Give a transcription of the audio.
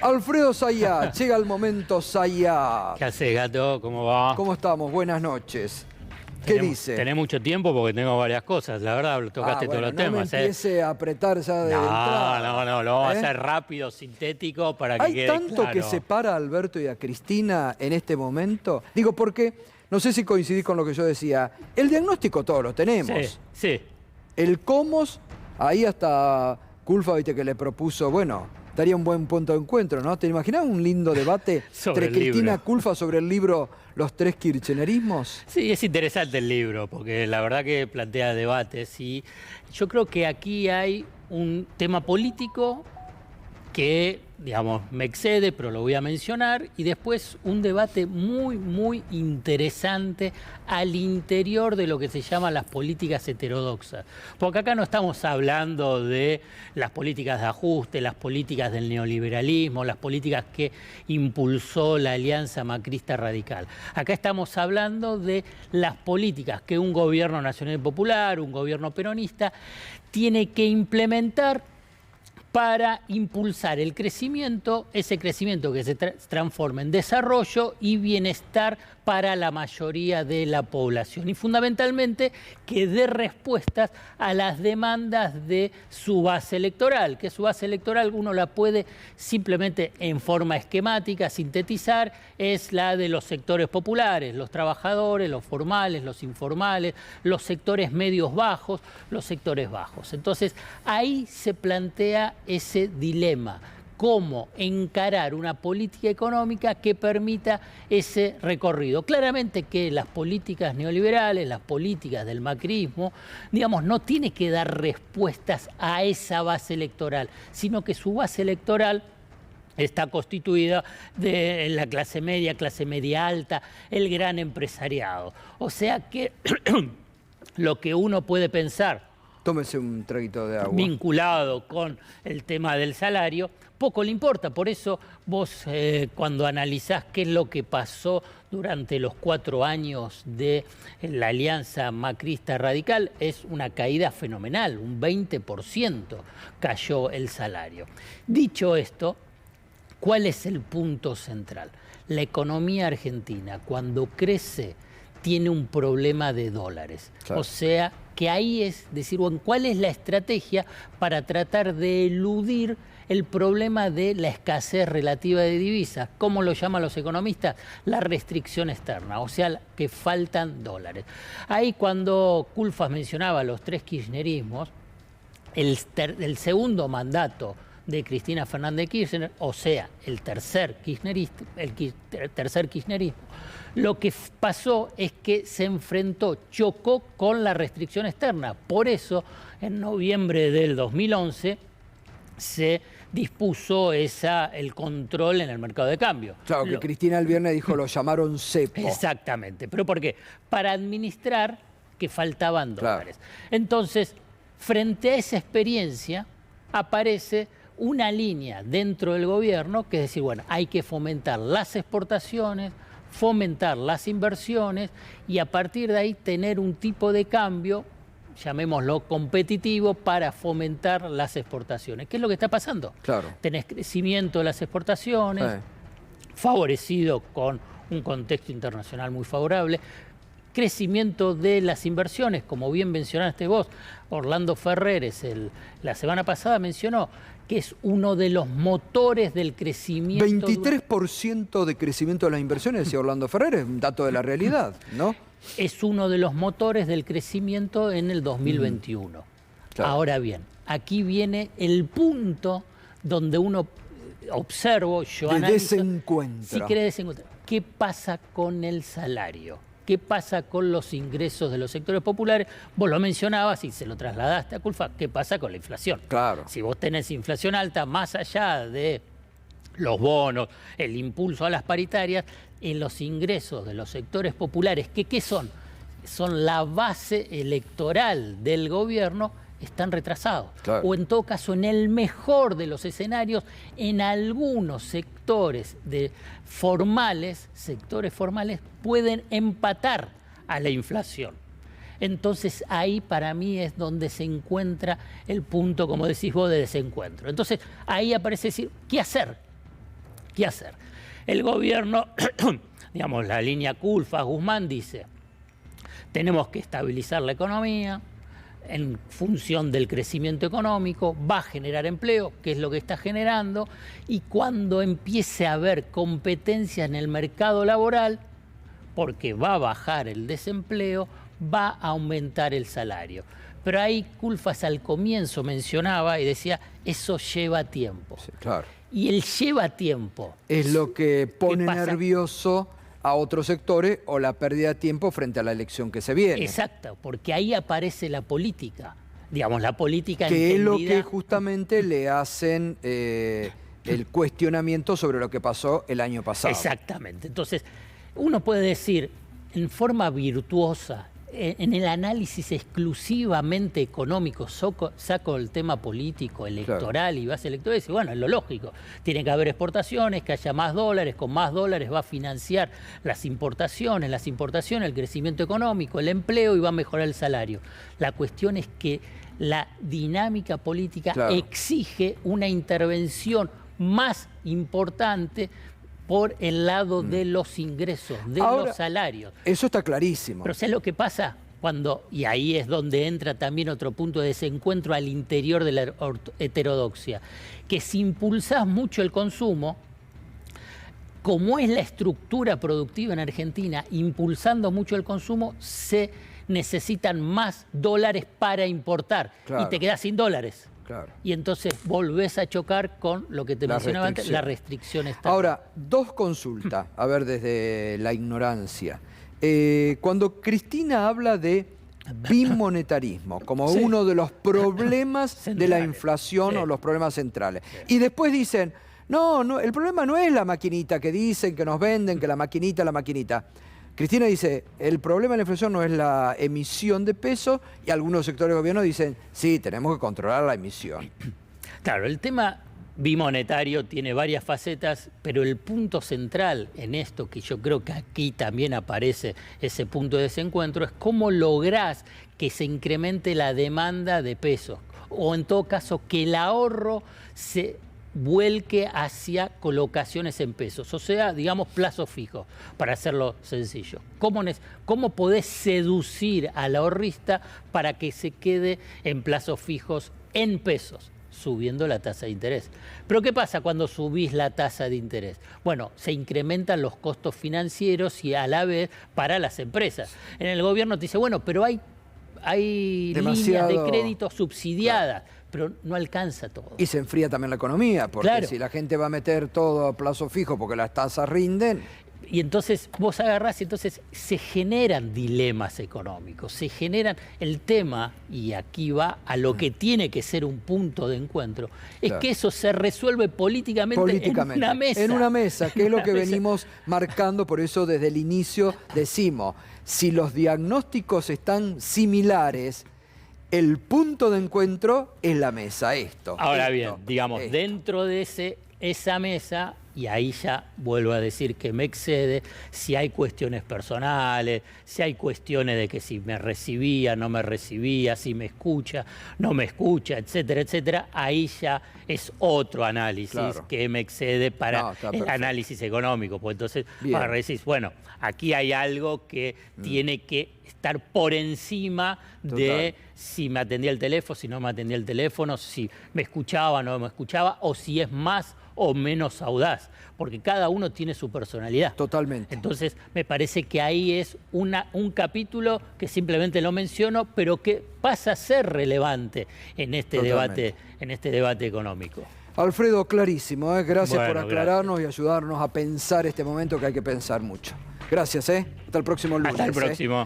Alfredo Sayat, llega el momento Sayat. ¿Qué haces, gato? ¿Cómo va? ¿Cómo estamos? Buenas noches. ¿Qué dice? Tenés mucho tiempo porque tengo varias cosas, la verdad, tocaste todos los temas. No me empiece a apretar ya de entrada. No, lo vamos a hacer rápido, sintético, para que quede ¿Hay tanto que separa a Alberto y a Cristina en este momento? Digo, porque, no sé si coincidís con lo que yo decía, el diagnóstico todos lo tenemos. Sí. El cómo, ahí hasta Culfas, viste, que le propuso, bueno, estaría un buen punto de encuentro, ¿no? ¿Te imaginas un lindo debate entre Cristina Culfas sobre el libro Los tres kirchnerismos? Sí, es interesante el libro, porque la verdad que plantea debates y yo creo que aquí hay un tema político que, digamos, me excede, pero lo voy a mencionar, y después un debate muy interesante al interior de lo que se llama las políticas heterodoxas. Porque acá no estamos hablando de las políticas de ajuste, las políticas del neoliberalismo, las políticas que impulsó la Alianza Macrista Radical. Acá estamos hablando de las políticas que un gobierno nacional popular, un gobierno peronista, tiene que implementar para impulsar el crecimiento, ese crecimiento que se transforma en desarrollo y bienestar para la mayoría de la población. Y fundamentalmente que dé respuestas a las demandas de su base electoral, que su base electoral uno la puede simplemente en forma esquemática sintetizar, es la de los sectores populares, los trabajadores, los formales, los informales, los sectores medios bajos, los sectores bajos. Entonces ahí se plantea ese dilema, cómo encarar una política económica que permita ese recorrido. Claramente que las políticas neoliberales, las políticas del macrismo, digamos, no tiene que dar respuestas a esa base electoral, sino que su base electoral está constituida de la clase media alta, el gran empresariado. O sea que lo que uno puede pensar, tómese un traguito de agua, vinculado con el tema del salario, poco le importa. Por eso vos cuando analizás qué es lo que pasó durante los 4 años de la Alianza Macrista Radical, es una caída fenomenal, un 20% cayó el salario. Dicho esto, ¿cuál es el punto central? La economía argentina, cuando crece, tiene un problema de dólares. Claro. O sea, que ahí es decir, bueno, ¿cuál es la estrategia para tratar de eludir el problema de la escasez relativa de divisas? ¿Cómo lo llaman los economistas? La restricción externa, o sea, que faltan dólares. Ahí cuando Culfas mencionaba los 3 kirchnerismos, el segundo mandato de Cristina Fernández de Kirchner, o sea, el tercer kirchnerismo, lo que pasó es que se enfrentó, chocó con la restricción externa. Por eso, en noviembre del 2011, se dispuso el control en el mercado de cambio. Claro, que Cristina el viernes dijo, lo llamaron cepo. Exactamente. ¿Pero por qué? Para administrar que faltaban dólares. Entonces, frente a esa experiencia, aparece una línea dentro del gobierno que es decir, bueno, hay que fomentar las exportaciones, fomentar las inversiones y a partir de ahí tener un tipo de cambio, llamémoslo competitivo, para fomentar las exportaciones. ¿Qué es lo que está pasando? Claro. Tenés crecimiento de las exportaciones, favorecido con un contexto internacional muy favorable, crecimiento de las inversiones, como bien mencionaste vos, Orlando Ferreres la semana pasada mencionó que es uno de los motores del crecimiento. 23% de crecimiento de las inversiones, decía Orlando Ferreres, un dato de la realidad, ¿no? Es uno de los motores del crecimiento en el 2021. Claro. Ahora bien, aquí viene el punto donde uno observo, yo analizo, desencuentra. Si querés desencuentrar, ¿qué pasa con el salario? ¿Qué pasa con los ingresos de los sectores populares? Vos lo mencionabas y se lo trasladaste a Culfas. ¿Qué pasa con la inflación? Claro. Si vos tenés inflación alta, más allá de los bonos, el impulso a las paritarias, en los ingresos de los sectores populares, ¿qué son? Son la base electoral del gobierno, están retrasados. Claro. O en todo caso, en el mejor de los escenarios, en algunos sectores formales pueden empatar a la inflación. Entonces ahí para mí es donde se encuentra el punto, como decís vos, de desencuentro. Entonces ahí aparece decir, ¿qué hacer? ¿Qué hacer? El gobierno, digamos, la línea Culfas, Guzmán dice, tenemos que estabilizar la economía en función del crecimiento económico, va a generar empleo, que es lo que está generando, y cuando empiece a haber competencia en el mercado laboral, porque va a bajar el desempleo, va a aumentar el salario. Pero ahí Culfas al comienzo mencionaba y decía, eso lleva tiempo. Sí, claro. Y el lleva tiempo es lo que pone nervioso a otros sectores o la pérdida de tiempo frente a la elección que se viene. Exacto, porque ahí aparece la política, digamos, la política que entendida. es lo que justamente le hacen el cuestionamiento sobre lo que pasó el año pasado. Exactamente. Entonces, uno puede decir, en forma virtuosa, en el análisis exclusivamente económico, saco el tema político, electoral y base electoral, y dice, bueno, es lo lógico, tiene que haber exportaciones, que haya más dólares, con más dólares va a financiar las importaciones, el crecimiento económico, el empleo y va a mejorar el salario. La cuestión es que la dinámica política exige una intervención más importante por el lado de los ingresos, de los salarios. Eso está clarísimo. Pero ¿sabes lo que pasa? Y ahí es donde entra también otro punto de desencuentro al interior de la heterodoxia, que si impulsás mucho el consumo, como es la estructura productiva en Argentina, impulsando mucho el consumo, se necesitan más dólares para importar y te quedás sin dólares. Claro. Y entonces volvés a chocar con lo que te mencionaba antes, la restricción estatal. Ahora, dos consultas, a ver, desde la ignorancia. Cuando Cristina habla de bimonetarismo como uno de los problemas de la inflación o los problemas centrales, y después dicen, no, el problema no es la maquinita que dicen, que nos venden, que la maquinita. Cristina dice, el problema de la inflación no es la emisión de pesos, y algunos sectores de gobierno dicen, sí, tenemos que controlar la emisión. Claro, el tema bimonetario tiene varias facetas, pero el punto central en esto, que yo creo que aquí también aparece ese punto de desencuentro, es cómo lográs que se incremente la demanda de pesos, o en todo caso que el ahorro se vuelque hacia colocaciones en pesos, o sea, digamos, plazos fijos, para hacerlo sencillo. ¿Cómo podés seducir al ahorrista para que se quede en plazos fijos en pesos? Subiendo la tasa de interés. Pero ¿qué pasa cuando subís la tasa de interés? Bueno, se incrementan los costos financieros y a la vez para las empresas. En el gobierno te dice, bueno, pero hay líneas de crédito subsidiadas. Pero no alcanza todo. Y se enfría también la economía, porque si la gente va a meter todo a plazo fijo porque las tasas rinden. Y entonces vos agarrás y entonces se generan dilemas económicos, se generan el tema, y aquí va a lo que tiene que ser un punto de encuentro, es que eso se resuelve políticamente en una mesa. En una mesa, que es lo que venimos marcando, por eso desde el inicio decimos, si los diagnósticos están similares, el punto de encuentro es la mesa, Ahora bien, digamos, dentro de esa mesa, y ahí ya vuelvo a decir que me excede, si hay cuestiones personales, si hay cuestiones de que si me recibía, no me recibía, si me escucha, no me escucha, etcétera, etcétera, ahí ya es otro análisis que me excede para el análisis económico. Pues entonces, ahora decís, bueno, aquí hay algo que tiene que estar por encima de si me atendía el teléfono, si no me atendía el teléfono, si me escuchaba o no me escuchaba, o si es más o menos audaz, porque cada uno tiene su personalidad. Totalmente. Entonces, me parece que ahí es un capítulo que simplemente lo menciono, pero que pasa a ser relevante en este debate económico. Alfredo, clarísimo, gracias por aclararnos y ayudarnos a pensar este momento que hay que pensar mucho. Gracias, hasta el próximo lunes. Hasta el próximo.